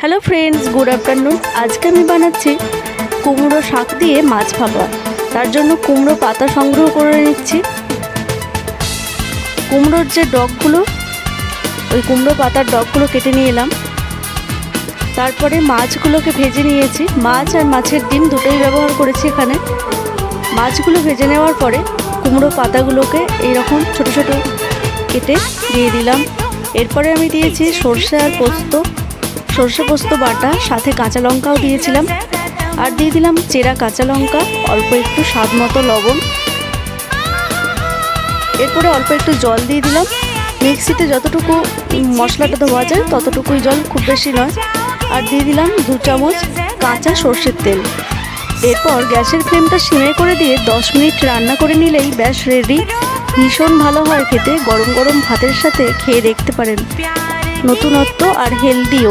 Hello friends, good afternoon. আজকে আমি বানাচ্ছি কুমড়ো শাক দিয়ে মাছ ভাপা। তার জন্য কুমড়ো পাতা সংগ্রহ করে নিচ্ছি। কুমড়োর যে ডগগুলো, ওই কুমড়ো পাতার ডগগুলো কেটে নিয়ে এলাম। তারপরে মাছগুলোকে ভেজে নিয়েছি। মাছ আর মাছের ডিম দুটোই ব্যবহার করেছি এখানে। মাছগুলো ভেজে নেওয়ার পরে কুমড়ো পাতাগুলোকে এইরকম ছোট ছোট কেটে দিয়ে দিলাম। এরপরে আমি দিয়েছি সর্ষে আর পোস্ত, সর্ষে পোস্ত বাটা, সাথে কাঁচা লঙ্কাও দিয়েছিলাম। আর দিয়ে দিলাম চেরা কাঁচা লঙ্কা, অল্প একটু স্বাদ মতো লবণ। এরপরে অল্প একটু জল দিয়ে দিলাম। মিক্সিতে যতটুকু মশলাটা ধোয়া যায় ততটুকুই জল, খুব বেশি নয়। আর দিয়ে দিলাম 2 চামচ কাঁচা সর্ষের তেল। এরপর গ্যাসের ফ্লেমটা সিমে করে দিয়ে 10 মিনিট রান্না করে নিলেই ব্যাস রেডি। ভীষণ ভালো হয় খেতে। গরম গরম ভাতের সাথে খেয়ে দেখতে পারেন। নতুনত্ব আর হেলদিও।